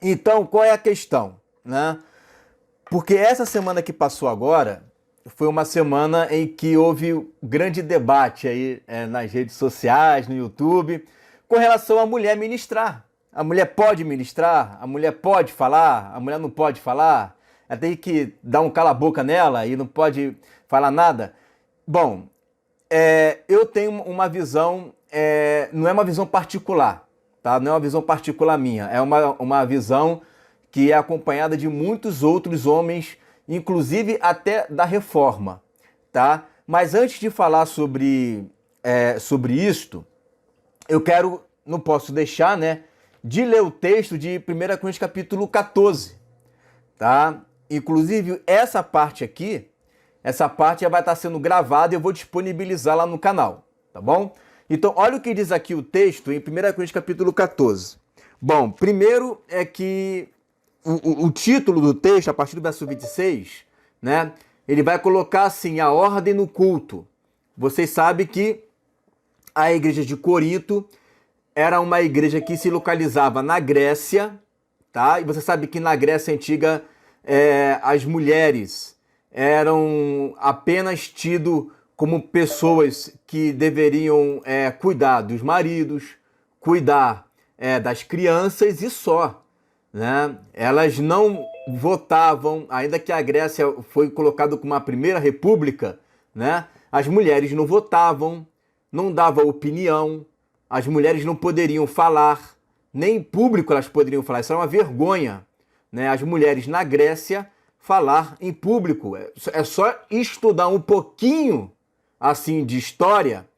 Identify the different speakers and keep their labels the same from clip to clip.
Speaker 1: Então, qual é a questão, né? Porque essa semana que passou agora foi uma semana em que houve um grande debate aí nas redes sociais, no YouTube, com relação à mulher ministrar. A mulher pode ministrar? A mulher pode falar? A mulher não pode falar? Ela tem que dar um cala-boca nela e não pode falar nada? Bom, eu tenho uma visão, não é uma visão particular, tá? Não é uma visão particular minha, é uma visão que é acompanhada de muitos outros homens, inclusive até da Reforma, tá? Mas antes de falar sobre isto, não posso deixar, né, de ler o texto de 1 Coríntios capítulo 14, tá? Inclusive, essa parte já vai estar sendo gravada e eu vou disponibilizar lá no canal, tá bom? Então, olha o que diz aqui o texto em 1 Coríntios capítulo 14. Bom, primeiro é que o título do texto, a partir do verso 26, né, ele vai colocar assim, a ordem no culto. Vocês sabem que a igreja de Corinto era uma igreja que se localizava na Grécia, tá? E você sabe que na Grécia Antiga as mulheres eram apenas tidas como pessoas que deveriam cuidar dos maridos, cuidar das crianças e só, né? Elas não votavam, ainda que a Grécia foi colocada como uma primeira república, né? As mulheres não votavam, não davam opinião, as mulheres não poderiam falar, nem em público elas poderiam falar, isso era uma vergonha, né? As mulheres na Grécia falar em público, é só estudar um pouquinho assim de história,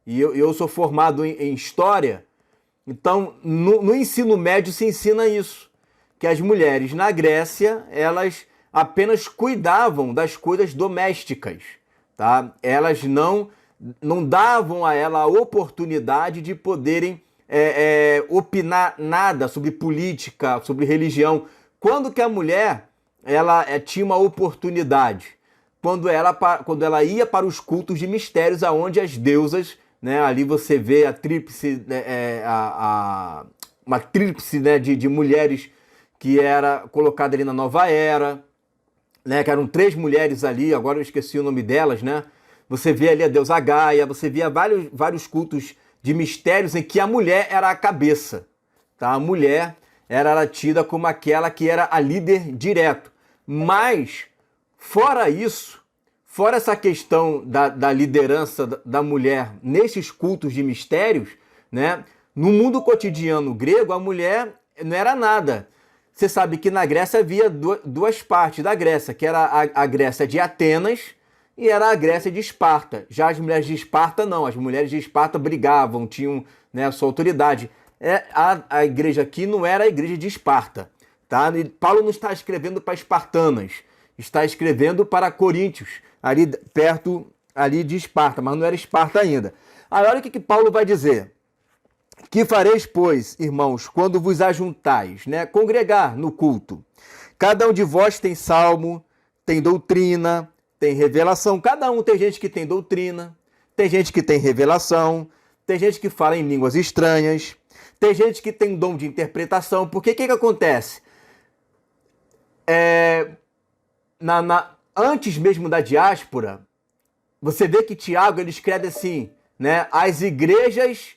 Speaker 1: e eu sou formado em história, então no ensino médio se ensina isso, que as mulheres na Grécia, elas apenas cuidavam das coisas domésticas, tá? Elas não davam a ela a oportunidade de poderem opinar nada sobre política, sobre religião. Quando que a mulher ela tinha uma oportunidade? Quando ela ia para os cultos de mistérios, aonde as deusas, né, ali você vê a tríplice, uma tríplice, né, de mulheres que era colocada ali na Nova Era, né, que eram 3 mulheres ali, agora eu esqueci o nome delas, né? Você vê ali a deusa Gaia, você via vários cultos de mistérios em que a mulher era a cabeça, tá? A mulher era tida como aquela que era a líder direto. Mas, fora isso, fora essa questão da liderança da mulher nesses cultos de mistérios, né? No mundo cotidiano grego, a mulher não era nada. Você sabe que na Grécia havia duas partes da Grécia, que era a Grécia de Atenas e era a Grécia de Esparta. Já as mulheres de Esparta não, as mulheres de Esparta brigavam, tinham, né, a sua autoridade. A igreja aqui não era a igreja de Esparta, tá? E Paulo não está escrevendo para espartanas, está escrevendo para coríntios, ali perto ali de Esparta, mas não era Esparta ainda. Aí olha o que Paulo vai dizer. Que fareis, pois, irmãos, quando vos ajuntais, né? Congregar no culto. Cada um de vós tem salmo, tem doutrina, tem revelação. Cada um tem gente que tem doutrina, tem gente que tem revelação, tem gente que fala em línguas estranhas, tem gente que tem dom de interpretação. Porque o que acontece? Antes mesmo da diáspora, você vê que Tiago ele escreve assim, né? As igrejas...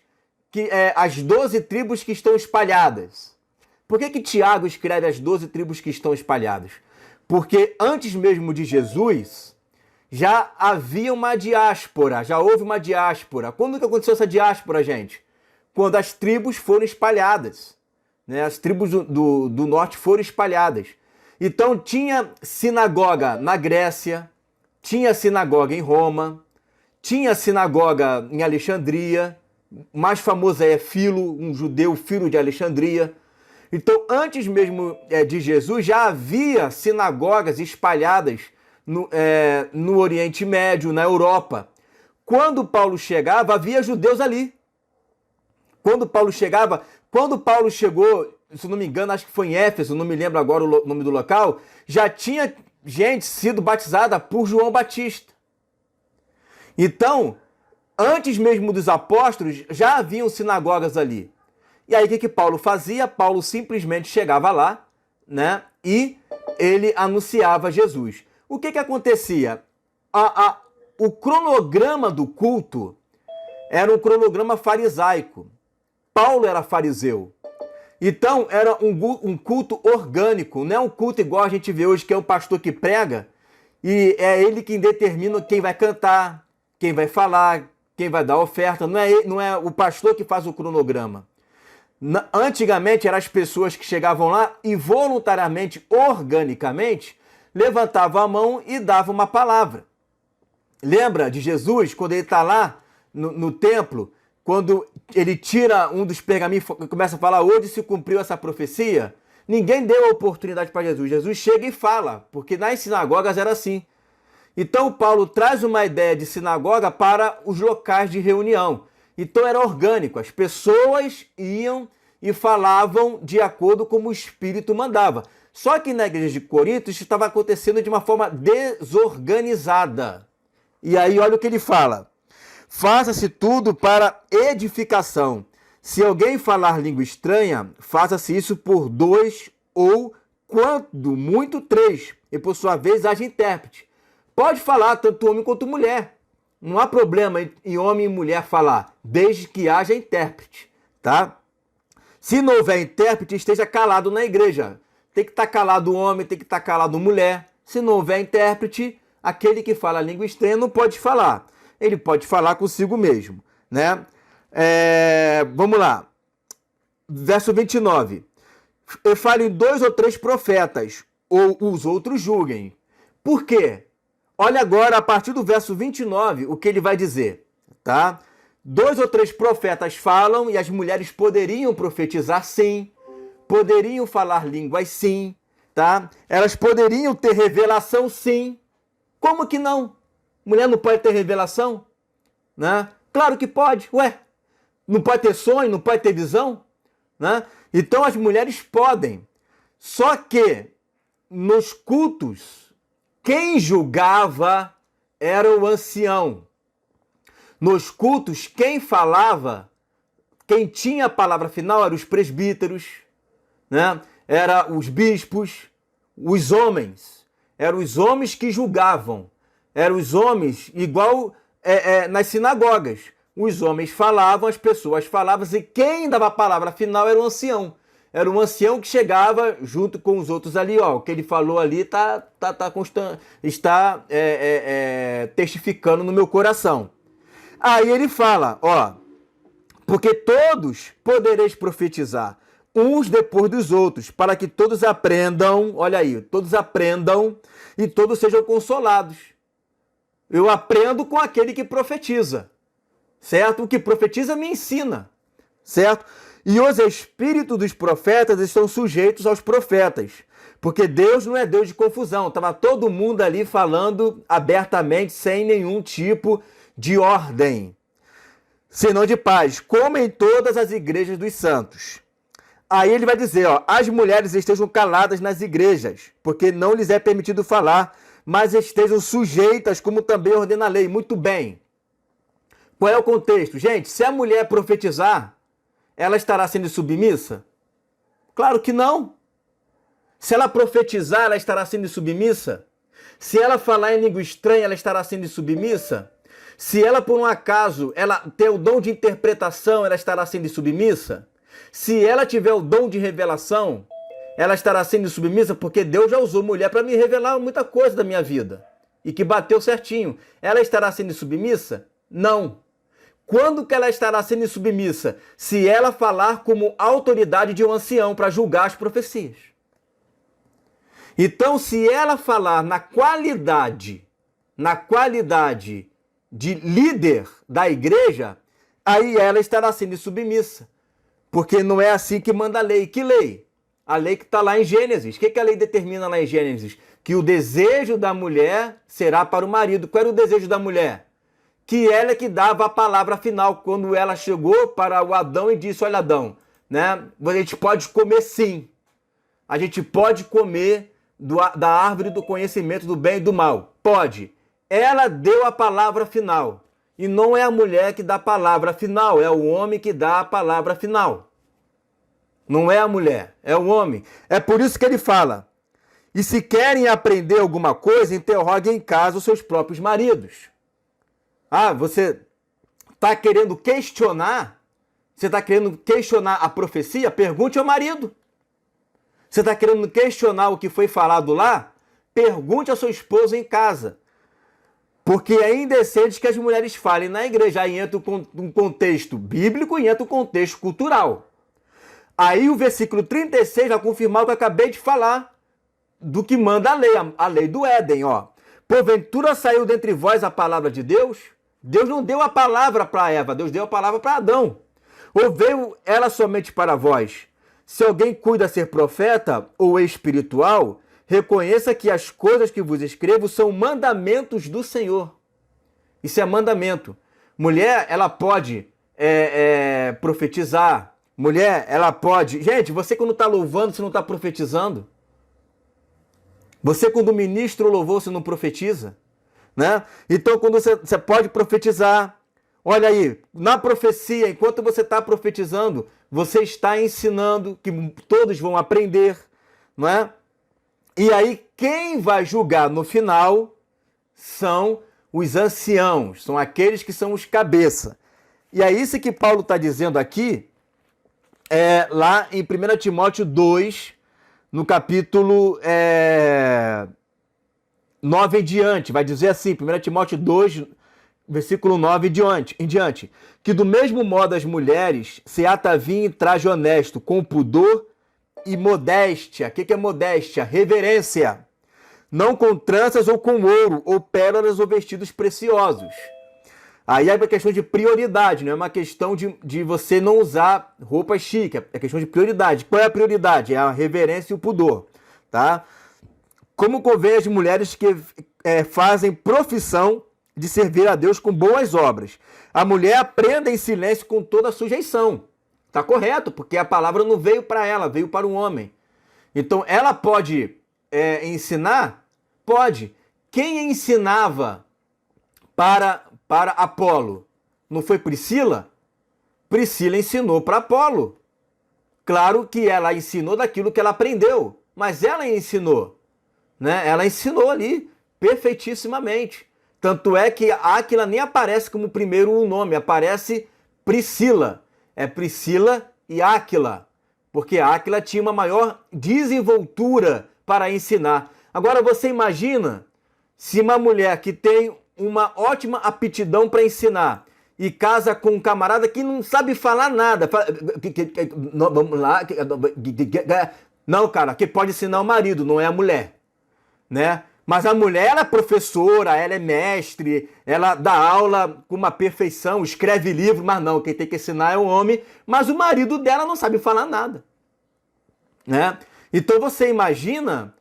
Speaker 1: as 12 tribos que estão espalhadas. Por que Tiago escreve as 12 tribos que estão espalhadas? Porque antes mesmo de Jesus, já havia uma diáspora, já houve uma diáspora. Quando que aconteceu essa diáspora, gente? Quando as tribos foram espalhadas, né? As tribos do norte foram espalhadas. Então tinha sinagoga na Grécia, tinha sinagoga em Roma, tinha sinagoga em Alexandria. O mais famoso é Filo, um judeu, filho de Alexandria. Então, antes mesmo de Jesus, já havia sinagogas espalhadas no Oriente Médio, na Europa. Quando Paulo chegava, havia judeus ali. Quando Paulo chegou, se não me engano, acho que foi em Éfeso, não me lembro agora o nome do local, já tinha gente sido batizada por João Batista. Então, antes mesmo dos apóstolos, já haviam sinagogas ali. E aí o que Paulo fazia? Paulo simplesmente chegava lá, né? E ele anunciava Jesus. O que acontecia? O cronograma do culto era um cronograma farisaico. Paulo era fariseu. Então, era um culto orgânico, não é um culto igual a gente vê hoje, que é o pastor que prega, e é ele quem determina quem vai cantar, quem vai falar, quem vai dar oferta. Não é o pastor que faz o cronograma. Antigamente, eram as pessoas que chegavam lá e voluntariamente, organicamente, levantavam a mão e davam uma palavra. Lembra de Jesus, quando ele está lá no templo, quando ele tira um dos pergaminhos e começa a falar, hoje se cumpriu essa profecia? Ninguém deu a oportunidade para Jesus. Jesus chega e fala, porque nas sinagogas era assim. Então Paulo traz uma ideia de sinagoga para os locais de reunião. Então era orgânico, as pessoas iam e falavam de acordo como o Espírito mandava. Só que na igreja de Corinto isso estava acontecendo de uma forma desorganizada. E aí olha o que ele fala. Faça-se tudo para edificação. Se alguém falar língua estranha, faça-se isso por 2 ou, quando muito, 3. E por sua vez, haja intérprete. Pode falar tanto homem quanto mulher. Não há problema em homem e mulher falar, desde que haja intérprete, tá? Se não houver intérprete, esteja calado na igreja. Tem que estar calado o homem, tem que estar calado a mulher. Se não houver intérprete, aquele que fala língua estranha não pode falar. Ele pode falar consigo mesmo, né? Vamos lá. Verso 29. Eu falo em 2 ou 3 profetas, ou os outros julguem. Por quê? Olha agora, a partir do verso 29, o que ele vai dizer, tá? 2 ou 3 profetas falam e as mulheres poderiam profetizar, sim. Poderiam falar línguas, sim, tá? Elas poderiam ter revelação, sim. Como que não? Mulher não pode ter revelação? Né? Claro que pode. Ué, não pode ter sonho, não pode ter visão? Né? Então as mulheres podem. Só que nos cultos, quem julgava era o ancião. Nos cultos, quem falava, quem tinha a palavra final eram os presbíteros, né? Eram os bispos, os homens. Eram os homens que julgavam. Eram os homens, igual nas sinagogas. Os homens falavam, as pessoas falavam, e quem dava a palavra final era o ancião. Era um ancião que chegava junto com os outros ali, ó. O que ele falou ali está testificando no meu coração. Aí ele fala, ó, porque todos podereis profetizar, uns depois dos outros, para que todos aprendam, olha aí, todos aprendam e todos sejam consolados. Eu aprendo com aquele que profetiza, certo? O que profetiza me ensina, certo? E os espíritos dos profetas estão sujeitos aos profetas, porque Deus não é Deus de confusão. Estava todo mundo ali falando abertamente, sem nenhum tipo de ordem, senão de paz, como em todas as igrejas dos santos. Aí ele vai dizer, ó, as mulheres estejam caladas nas igrejas, porque não lhes é permitido falar, mas estejam sujeitas, como também ordena a lei. Muito bem. Qual é o contexto? Gente, se a mulher profetizar, ela estará sendo submissa? Claro que não. Se ela profetizar, ela estará sendo submissa? Se ela falar em língua estranha, ela estará sendo submissa? Se ela, por um acaso, ela ter o dom de interpretação, ela estará sendo submissa? Se ela tiver o dom de revelação, ela estará sendo submissa, porque Deus já usou mulher para me revelar muita coisa da minha vida. E que bateu certinho. Ela estará sendo submissa? Não. Quando que ela estará sendo submissa? Se ela falar como autoridade de um ancião para julgar as profecias. Então, se ela falar na qualidade de líder da igreja, aí ela estará sendo submissa. Porque não é assim que manda a lei. Que lei? A lei que está lá em Gênesis. O que a lei determina lá em Gênesis? Que o desejo da mulher será para o marido. Qual era o desejo da mulher? Que ela é que dava a palavra final quando ela chegou para o Adão e disse, olha Adão, né? A gente pode comer sim. A gente pode comer da árvore do conhecimento do bem e do mal. Pode. Ela deu a palavra final. E não é a mulher que dá a palavra final, é o homem que dá a palavra final. Não é a mulher, é o homem. É por isso que ele fala: e se querem aprender alguma coisa, interroguem em casa os seus próprios maridos. Ah, você está querendo questionar? Você está querendo questionar a profecia? Pergunte ao marido. Você está querendo questionar o que foi falado lá? Pergunte ao seu esposo em casa. Porque é indecente que as mulheres falem na igreja. Aí entra um contexto bíblico e entra um contexto cultural. Aí o versículo 36 vai confirmar o que eu acabei de falar, do que manda a lei do Éden, ó. Porventura saiu dentre vós a palavra de Deus? Deus não deu a palavra para Eva, Deus deu a palavra para Adão. Ou veio ela somente para vós? Se alguém cuida ser profeta ou espiritual, reconheça que as coisas que vos escrevo são mandamentos do Senhor. Isso é mandamento. Mulher, ela pode profetizar. Mulher, ela pode... Gente, você quando está louvando, você não está profetizando? Você quando ministra o louvor, você não profetiza? Né? Então, quando você pode profetizar... Olha aí, na profecia, enquanto você está profetizando, você está ensinando, que todos vão aprender, não é? E aí, quem vai julgar no final são os anciãos, são aqueles que são os cabeça. E é isso que Paulo está dizendo aqui, lá em 1 Timóteo 2, no capítulo 9 em diante, vai dizer assim, 1 Timóteo 2, versículo 9 em diante, que do mesmo modo as mulheres se ataviem em traje honesto, com pudor e modéstia. O que é modéstia? Reverência. Não com tranças ou com ouro, ou pérolas ou vestidos preciosos. Aí é uma questão de prioridade, não é uma questão de você não usar roupa chique, é questão de prioridade. Qual é a prioridade? É a reverência e o pudor, tá? Como convém às mulheres que fazem profissão de servir a Deus com boas obras. A mulher aprenda em silêncio com toda a sujeição. Está correto, porque a palavra não veio para ela, veio para o homem. Então, ela pode ensinar? Pode. Quem ensinava para Apolo? Não foi Priscila? Priscila ensinou para Apolo. Claro que ela ensinou daquilo que ela aprendeu, mas ela ensinou, né? Ela ensinou ali perfeitissimamente. Tanto é que Áquila nem aparece como primeiro nome, aparece Priscila. É Priscila e Áquila, porque Áquila tinha uma maior desenvoltura para ensinar. Agora você imagina se uma mulher que tem uma ótima aptidão para ensinar e casa com um camarada que não sabe falar nada. Vamos lá. Não, cara, que pode ensinar o marido, não é a mulher, né? Mas a mulher, ela é professora, ela é mestre, ela dá aula com uma perfeição, escreve livro, mas não, quem tem que ensinar é o homem, mas o marido dela não sabe falar nada, né? Então você imagina,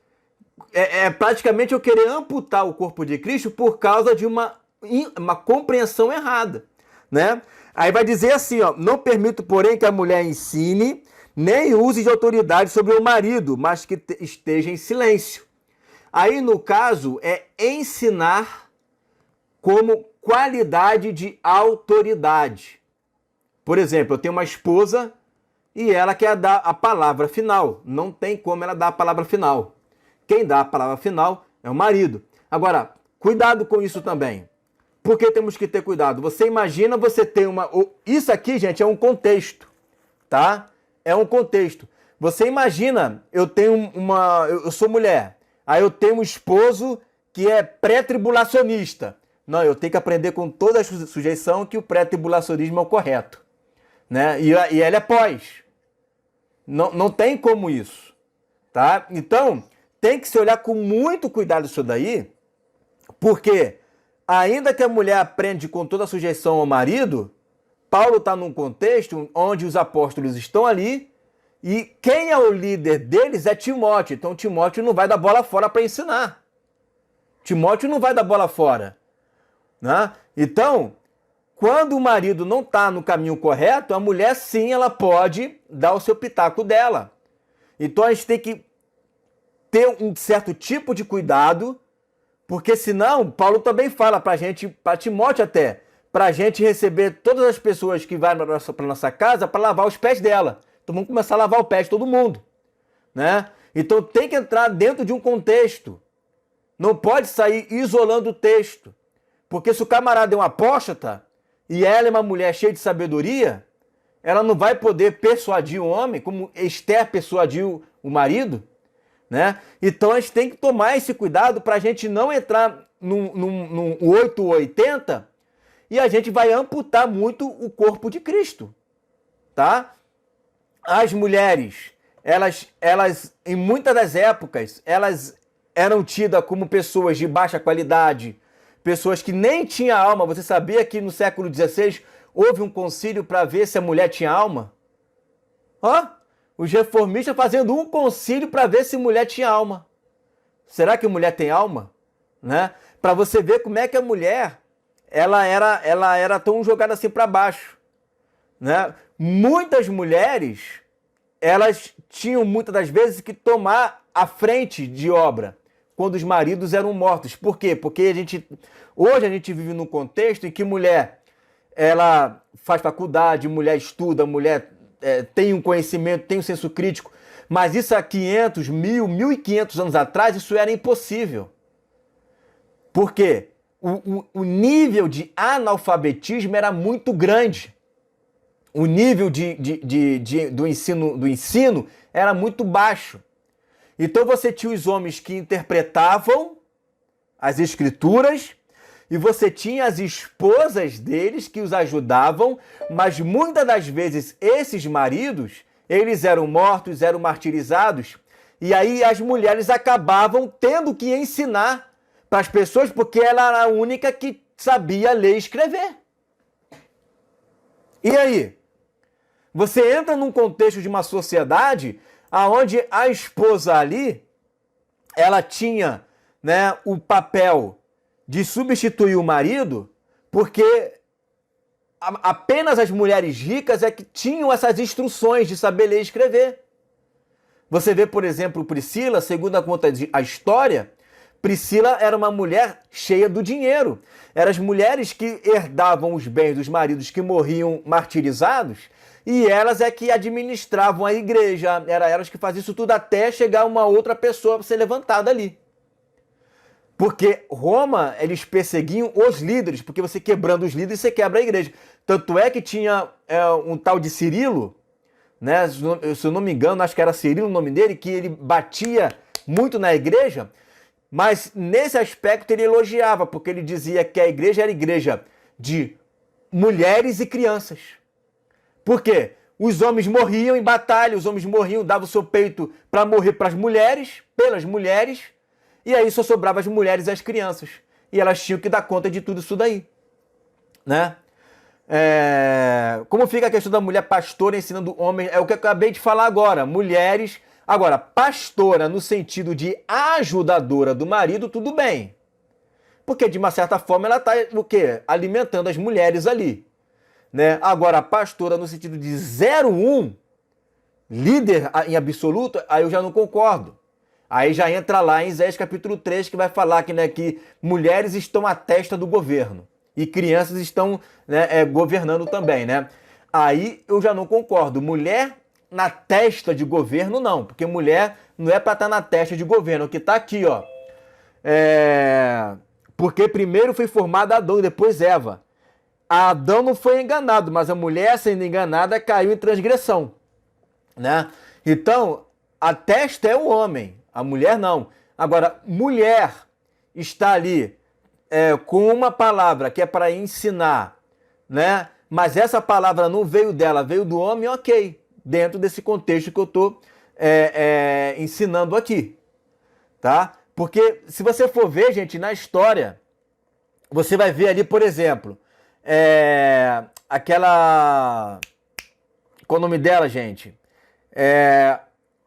Speaker 1: praticamente eu querer amputar o corpo de Cristo por causa de uma compreensão errada, né? Aí vai dizer assim, ó, não permito, porém, que a mulher ensine, nem use de autoridade sobre o marido, mas que esteja em silêncio. Aí, no caso, é ensinar como qualidade de autoridade. Por exemplo, eu tenho uma esposa e ela quer dar a palavra final. Não tem como ela dar a palavra final. Quem dá a palavra final é o marido. Agora, cuidado com isso também. Por que temos que ter cuidado? Você imagina você ter uma... Isso aqui, gente, é um contexto, tá? É um contexto. Você imagina, eu sou mulher... Aí eu tenho um esposo que é pré-tribulacionista. Não, eu tenho que aprender com toda a sujeição que o pré-tribulacionismo é o correto, né? E ela é pós. Não tem como isso, tá? Então, tem que se olhar com muito cuidado isso daí, porque ainda que a mulher aprende com toda a sujeição ao marido, Paulo está num contexto onde os apóstolos estão ali, e quem é o líder deles é Timóteo. Então Timóteo não vai dar bola fora para ensinar. Timóteo não vai dar bola fora, né? Então, quando o marido não está no caminho correto, a mulher sim, ela pode dar o seu pitaco dela. Então a gente tem que ter um certo tipo de cuidado, porque senão, Paulo também fala para a gente, para Timóteo até, para a gente receber todas as pessoas que vão para nossa casa para lavar os pés dela. Então vamos começar a lavar o pé de todo mundo, né? Então tem que entrar dentro de um contexto. Não pode sair isolando o texto. Porque se o camarada é um apóstata e ela é uma mulher cheia de sabedoria, ela não vai poder persuadir o homem, como Esther persuadiu o marido, né? Então a gente tem que tomar esse cuidado para a gente não entrar num 880 e a gente vai amputar muito o corpo de Cristo, tá? As mulheres, elas em muitas das épocas, elas eram tidas como pessoas de baixa qualidade, pessoas que nem tinham alma. Você sabia que no século XVI houve um concílio para ver se a mulher tinha alma? Ó, os reformistas fazendo um concílio para ver se mulher tinha alma. Será que mulher tem alma? Né? Para você ver como é que a mulher ela era tão jogada assim para baixo, né? Muitas mulheres, elas tinham muitas das vezes que tomar a frente de obra quando os maridos eram mortos. Por quê? Porque hoje a gente vive num contexto em que mulher, ela faz faculdade, mulher estuda, mulher tem um conhecimento, tem um senso crítico, mas isso há 500, 1000, 1500 anos atrás, isso era impossível. Por quê? O nível de analfabetismo era muito grande. O nível do ensino era muito baixo. Então você tinha os homens que interpretavam as escrituras e você tinha as esposas deles que os ajudavam, mas muitas das vezes esses maridos, eles eram mortos, eram martirizados, e aí as mulheres acabavam tendo que ensinar para as pessoas porque ela era a única que sabia ler e escrever. E aí? Você entra num contexto de uma sociedade onde a esposa ali, ela tinha, né, o papel de substituir o marido, porque apenas as mulheres ricas é que tinham essas instruções de saber ler e escrever. Você vê, por exemplo, Priscila, segundo a história, Priscila era uma mulher cheia do dinheiro. Eram as mulheres que herdavam os bens dos maridos que morriam martirizados, e elas é que administravam a igreja, eram elas que faziam isso tudo até chegar uma outra pessoa para ser levantada ali. Porque Roma, eles perseguiam os líderes, porque você quebrando os líderes, você quebra a igreja. Tanto é que tinha um tal de Cirilo, né? Se eu não me engano, acho que era Cirilo o nome dele, que ele batia muito na igreja, mas nesse aspecto ele elogiava, porque ele dizia que a igreja era igreja de mulheres e crianças. Por quê? Os homens morriam em batalha, os homens morriam, davam o seu peito para morrer para as mulheres, pelas mulheres, e aí só sobrava as mulheres e as crianças. E elas tinham que dar conta de tudo isso daí, né? Como fica a questão da mulher pastora ensinando homens? É o que eu acabei de falar agora. Mulheres. Agora, pastora no sentido de ajudadora do marido, tudo bem. Porque, de uma certa forma, ela está o quê? Alimentando as mulheres ali, né? Agora, pastora no sentido de 01, líder em absoluto, aí eu já não concordo. Aí já entra lá em Isaías capítulo 3, que vai falar que, né, que mulheres estão à testa do governo e crianças estão, né, governando também, né? Aí eu já não concordo. Mulher na testa de governo, não. Porque mulher não é para estar na testa de governo. O que está aqui, ó. Porque primeiro foi formada Adão e depois Eva. Adão não foi enganado, mas a mulher, sendo enganada, caiu em transgressão, né? Então, a testa é o homem, a mulher não. Agora, mulher está ali com uma palavra que é para ensinar, né? Mas essa palavra não veio dela, veio do homem, ok. Dentro desse contexto que eu estou ensinando aqui, tá? Porque se você for ver, gente, na história, você vai ver ali, por exemplo, aquela... Qual o nome dela, gente?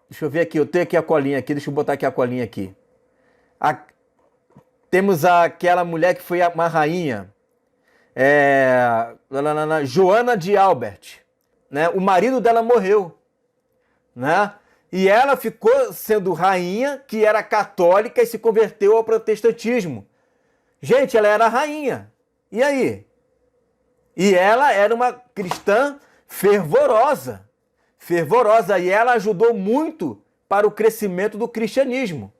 Speaker 1: Deixa eu ver aqui, eu tenho aqui a colinha aqui, deixa eu botar aqui a colinha aqui. Temos aquela mulher que foi uma rainha, Joana de Albert, né? O marido dela morreu, né? E ela ficou sendo rainha, que era católica e se converteu ao protestantismo. Gente, ela era rainha. E aí? E ela era uma cristã fervorosa. fervorosa e ela ajudou muito para o crescimento do cristianismo.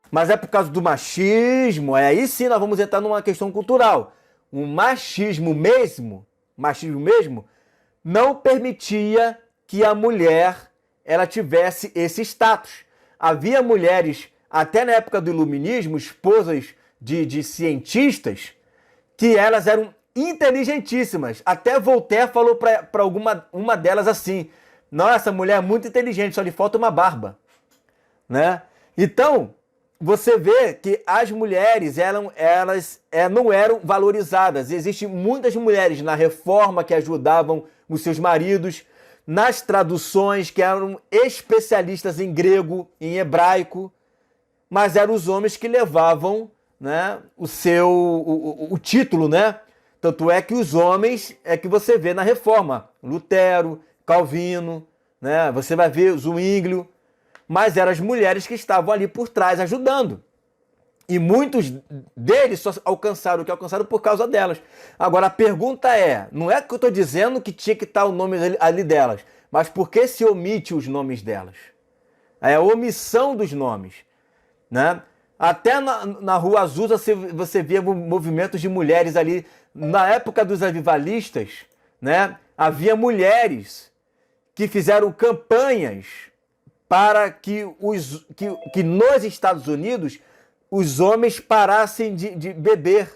Speaker 1: Mas é por causa do machismo, aí sim nós vamos entrar numa questão cultural. O machismo mesmo, não permitia que a mulher ela tivesse esse status. Havia mulheres, até na época do iluminismo, esposas de cientistas, que elas eram inteligentíssimas. Até Voltaire falou para uma delas assim: nossa, essa mulher é muito inteligente, só lhe falta uma barba. Né? Então, você vê que as mulheres elas não eram valorizadas. Existem muitas mulheres na Reforma que ajudavam os seus maridos, nas traduções que eram especialistas em grego, em hebraico, mas eram os homens que levavam, né, o título, né? Tanto é que os homens é que você vê na Reforma, Lutero, Calvino, né? Você vai ver Zwinglio, mas eram as mulheres que estavam ali por trás ajudando. E muitos deles só alcançaram o que alcançaram por causa delas. Agora a pergunta é, não é que eu estou dizendo que tinha que estar o nome ali delas, mas por que se omite os nomes delas? É a omissão dos nomes. Né? Até na Rua Azusa você via movimentos de mulheres ali. Na época dos avivalistas, né? Havia mulheres que fizeram campanhas para que nos Estados Unidos os homens parassem de beber.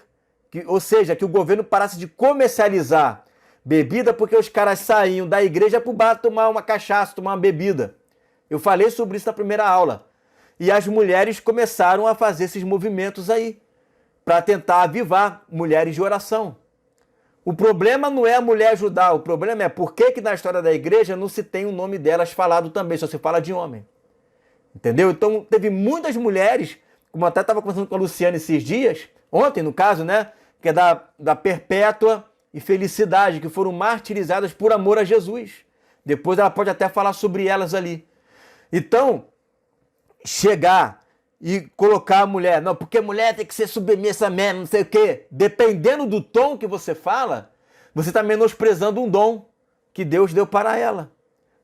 Speaker 1: Ou seja, que o governo parasse de comercializar bebida, porque os caras saíam da igreja para o bar tomar uma cachaça, tomar uma bebida. Eu falei sobre isso na primeira aula. E as mulheres começaram a fazer esses movimentos aí, para tentar avivar mulheres de oração. O problema não é a mulher ajudar, o problema é por que na história da igreja não se tem o nome delas falado também, só se fala de homem. Entendeu? Então teve muitas mulheres, como eu até estava conversando com a Luciana esses dias, ontem no caso, né? Que é da Perpétua e Felicidade, que foram martirizadas por amor a Jesus. Depois ela pode até falar sobre elas ali. Então, chegar e colocar a mulher, não, porque a mulher tem que ser submissa mesmo, não sei o quê. Dependendo do tom que você fala, você está menosprezando um dom que Deus deu para ela,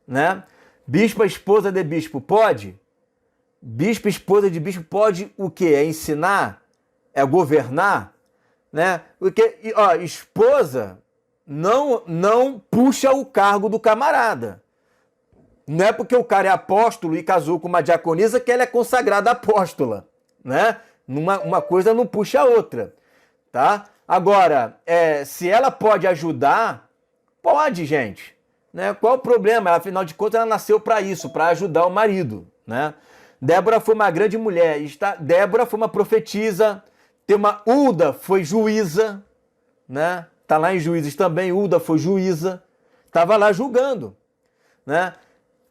Speaker 1: né? Bispa, esposa de bispo, pode? Bispo, esposa de bispo, pode o quê? É ensinar? É governar? Né? Porque, ó, esposa não puxa o cargo do camarada. Não é porque o cara é apóstolo e casou com uma diaconisa que ela é consagrada apóstola, né? Uma coisa não puxa a outra, tá? Agora, se ela pode ajudar, pode, gente, né? Qual o problema? Ela, afinal de contas, ela nasceu para isso, para ajudar o marido, né? Débora foi uma grande mulher, Débora foi uma profetisa, tem uma Hulda foi juíza, né? Tá lá em Juízes também, Hulda foi juíza, estava lá julgando, né?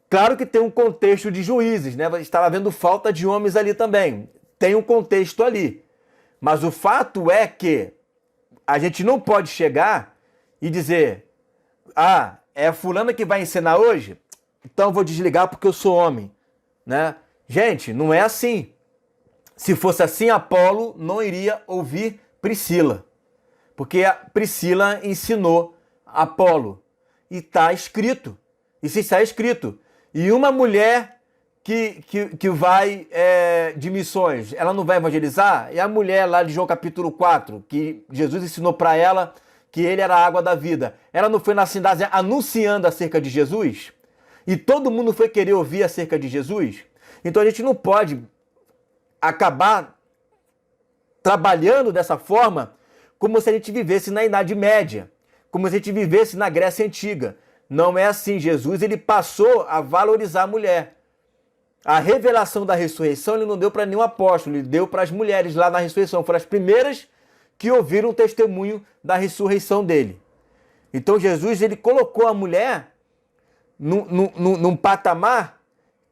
Speaker 1: Claro que tem um contexto de juízes, né? Estava havendo falta de homens ali também. Tem um contexto ali. Mas o fato é que a gente não pode chegar e dizer: ah, é a fulana que vai ensinar hoje? Então eu vou desligar porque eu sou homem, né? Gente, não é assim. Se fosse assim, Apolo não iria ouvir Priscila. Porque a Priscila ensinou Apolo. E está escrito. Isso está escrito. E uma mulher que vai de missões, ela não vai evangelizar? E a mulher lá de João capítulo 4, que Jesus ensinou para ela que ele era a água da vida. Ela não foi na cidade anunciando acerca de Jesus? E todo mundo foi querer ouvir acerca de Jesus? Então a gente não pode acabar trabalhando dessa forma como se a gente vivesse na Idade Média. como se a gente vivesse na Grécia Antiga. Não é assim. Jesus, ele passou a valorizar a mulher. A revelação da ressurreição ele não deu para nenhum apóstolo, ele deu para as mulheres lá na ressurreição. Foram as primeiras que ouviram o testemunho da ressurreição dele. Então Jesus, ele colocou a mulher num patamar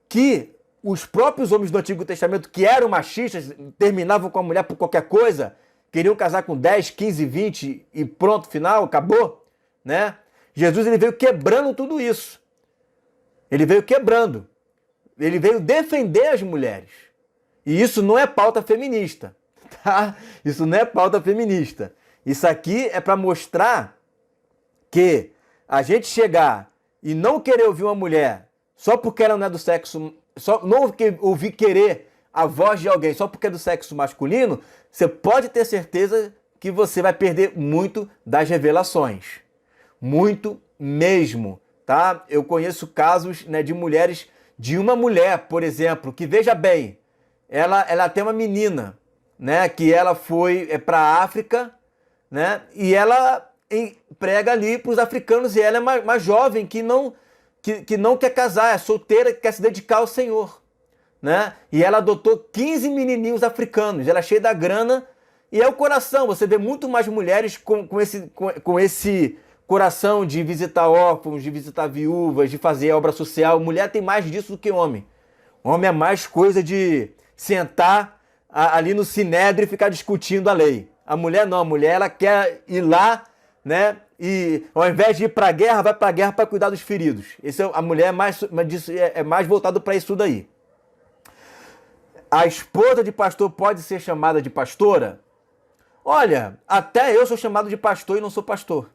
Speaker 1: que os próprios homens do Antigo Testamento, que eram machistas, terminavam com a mulher por qualquer coisa, queriam casar com 10, 15, 20 e pronto, final, acabou, né? Jesus, ele veio quebrando tudo isso. Ele veio quebrando. Ele veio defender as mulheres. E isso não é pauta feminista, tá? Isso não é pauta feminista. Isso aqui é para mostrar que a gente chegar e não querer ouvir uma mulher só porque ela não é do sexo, só não ouvir querer a voz de alguém só porque é do sexo masculino, você pode ter certeza que você vai perder muito das revelações. Muito mesmo, tá? Eu conheço casos, né, de mulheres, de uma mulher, por exemplo, que, veja bem, ela tem uma menina, né, que ela foi para a África, né, e ela prega ali para os africanos, e ela é uma jovem que não quer casar, é solteira, que quer se dedicar ao Senhor, né, e ela adotou 15 menininhos africanos, ela é cheia da grana, e é o coração, você vê muito mais mulheres com esse coração de visitar órfãos, de visitar viúvas, de fazer obra social. Mulher tem mais disso do que homem. Homem é mais coisa de sentar ali no sinédrio e ficar discutindo a lei. A mulher não, a mulher ela quer ir lá, né? E ao invés de ir para a guerra, vai para a guerra para cuidar dos feridos. A mulher é mais voltada para isso daí. A esposa de pastor pode ser chamada de pastora? Olha, até eu sou chamado de pastor e não sou pastor.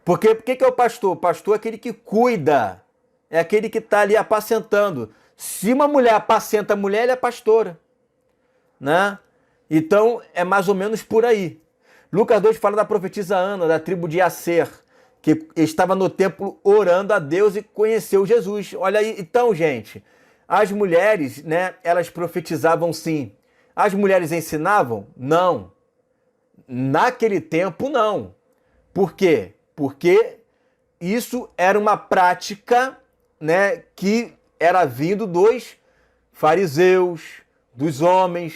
Speaker 1: Por que é o pastor? O pastor é aquele que cuida, é aquele que está ali apacentando. Se uma mulher apacenta a mulher, ela é pastora, né? Então, é mais ou menos por aí. Lucas 2 fala da profetisa Ana, da tribo de Aser, que estava no templo orando a Deus e conheceu Jesus. Olha aí, então, gente, as mulheres, né, elas profetizavam sim. As mulheres ensinavam? Não. Naquele tempo, não. Por quê? Porque isso era uma prática, né, que era vindo dos fariseus, dos homens.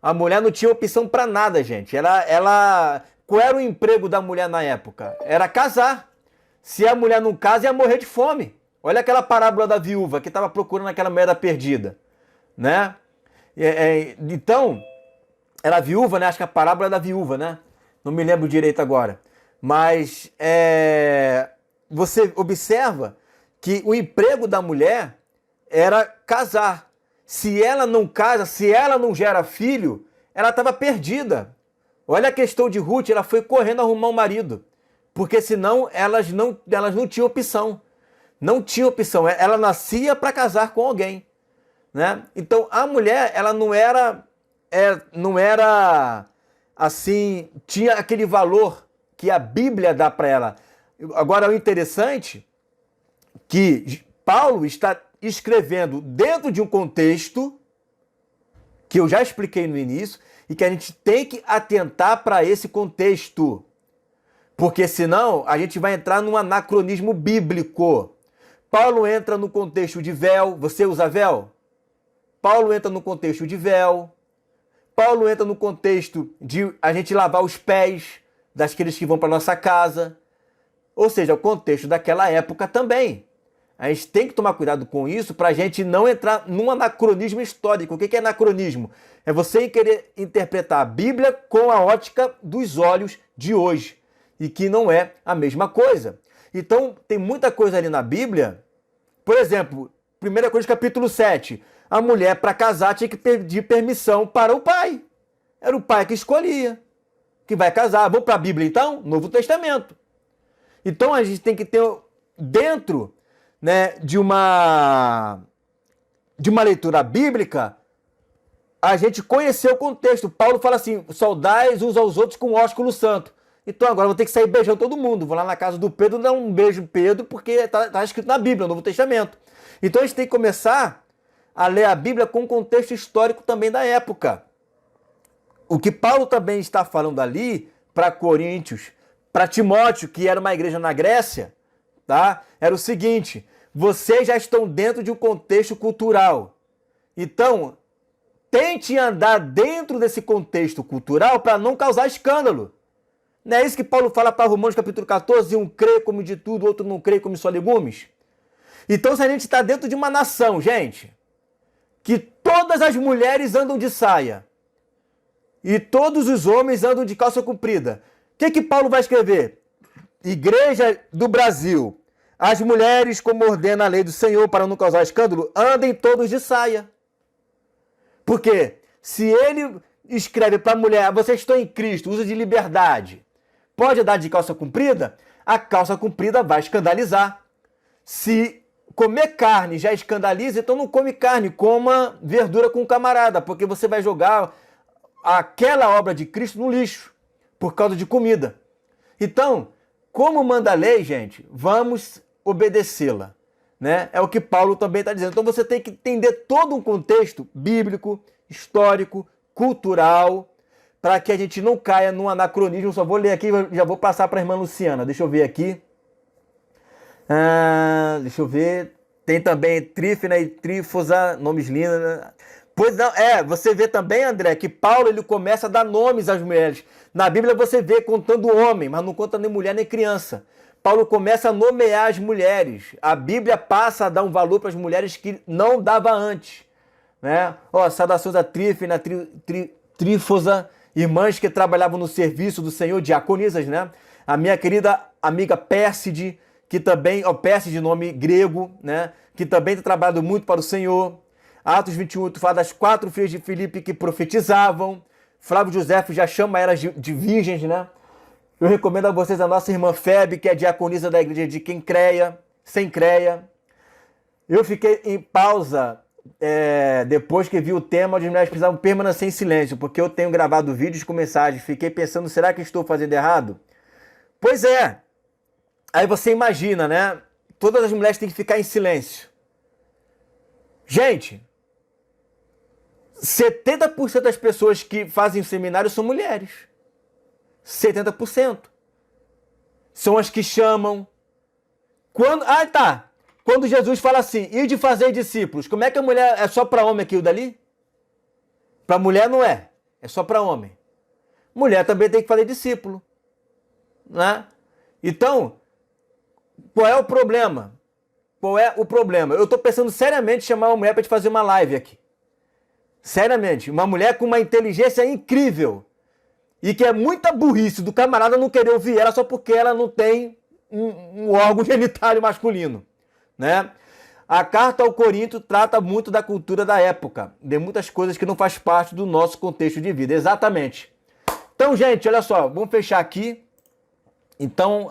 Speaker 1: A mulher não tinha opção para nada, gente. Qual era o emprego da mulher na época? Era casar. Se a mulher não casa, ia morrer de fome. Olha aquela parábola da viúva que estava procurando aquela moeda perdida, né? Então, era viúva, né? Acho que a parábola é da viúva, né? Não me lembro direito agora. Mas você observa que o emprego da mulher era casar. Se ela não casa, se ela não gera filho, ela estava perdida. Olha a questão de Ruth, ela foi correndo arrumar um marido. Porque senão elas não tinham opção. Não tinha opção. Ela nascia para casar com alguém, né? Então a mulher, ela não era assim, tinha aquele valor que a Bíblia dá para ela. Agora, o interessante é que Paulo está escrevendo dentro de um contexto que eu já expliquei no início e que a gente tem que atentar para esse contexto. Porque senão a gente vai entrar num anacronismo bíblico. Paulo entra no contexto de véu. Você usa véu? Paulo entra no contexto de véu. Paulo entra no contexto de a gente lavar os pés daqueles que vão para nossa casa. Ou seja, o contexto daquela época também. A gente tem que tomar cuidado com isso para a gente não entrar num anacronismo histórico. O que é anacronismo? É você querer interpretar a Bíblia com a ótica dos olhos de hoje. E que não é a mesma coisa. Então, tem muita coisa ali na Bíblia. Por exemplo, 1 Coríntios capítulo 7. A mulher, para casar, tinha que pedir permissão para o pai. Era o pai que escolhia. Que vai casar. Vamos para a Bíblia, então? Novo Testamento. Então, a gente tem que ter dentro, né, de uma leitura bíblica, a gente conhecer o contexto. Paulo fala assim, saudais uns aos outros com ósculo santo. Então agora eu vou ter que sair beijando todo mundo. Vou lá na casa do Pedro dar um beijo Pedro, porque está escrito na Bíblia, no Novo Testamento. Então a gente tem que começar a ler a Bíblia com o contexto histórico também da época. O que Paulo também está falando ali para Coríntios, para Timóteo, que era uma igreja na Grécia, tá? Era o seguinte: vocês já estão dentro de um contexto cultural. Então, tente andar dentro desse contexto cultural para não causar escândalo. Não é isso que Paulo fala para Romanos capítulo 14? Um crê como de tudo, outro não crê como só legumes. Então, se a gente está dentro de uma nação, gente, que todas as mulheres andam de saia e todos os homens andam de calça comprida, o que Paulo vai escrever? Igreja do Brasil, as mulheres, como ordena a lei do Senhor para não causar escândalo, andem todos de saia. Porque se ele escreve para a mulher, vocês estão em Cristo, uso de liberdade, pode andar de calça comprida, a calça comprida vai escandalizar. Se comer carne já escandaliza, então não come carne, coma verdura com camarada, porque você vai jogar aquela obra de Cristo no lixo, por causa de comida. Então, como manda a lei, gente, vamos obedecê-la, né? É o que Paulo também está dizendo. Então você tem que entender todo um contexto bíblico, histórico, cultural, para que a gente não caia num anacronismo. Só vou ler aqui e já vou passar para a irmã Luciana. Deixa eu ver aqui. Deixa eu ver. Tem também Trífena e Trífosa, nomes lindos, né? Pois não, você vê também, André, que Paulo ele começa a dar nomes às mulheres. Na Bíblia você vê contando homem, mas não conta nem mulher nem criança. Paulo começa a nomear as mulheres. A Bíblia passa a dar um valor para as mulheres que não dava antes, né? Saudações a Trífena, Trífosa, irmãs que trabalhavam no serviço do Senhor, diaconisas, né? A minha querida amiga Pérside, que também, Pérside, nome grego, né? Que também tem trabalhado muito para o Senhor. Atos 28 fala das 4 filhas de Filipe que profetizavam. Flávio José já chama elas de virgens, né? Eu recomendo a vocês a nossa irmã Febe, que é diaconisa da igreja de Sencreia. Eu fiquei em pausa depois que vi o tema onde as mulheres precisavam permanecer em silêncio, porque eu tenho gravado vídeos com mensagens. Fiquei pensando, será que estou fazendo errado? Pois é. Aí você imagina, né? Todas as mulheres têm que ficar em silêncio. Gente, 70% das pessoas que fazem o seminário são mulheres. 70%. São as que chamam. Quando Jesus fala assim, e de fazer discípulos, como é que a mulher é só para homem aquilo dali? Para mulher não é. É só para homem. Mulher também tem que fazer discípulo, né? Então, qual é o problema? Qual é o problema? Eu estou pensando seriamente em chamar uma mulher para te fazer uma live aqui. Seriamente. Uma mulher com uma inteligência incrível. E que é muita burrice do camarada não querer ouvir ela só porque ela não tem um órgão genitário masculino, né? A carta ao Corinto trata muito da cultura da época, de muitas coisas que não faz parte do nosso contexto de vida. Exatamente. Então, gente, olha só, vamos fechar aqui. Então,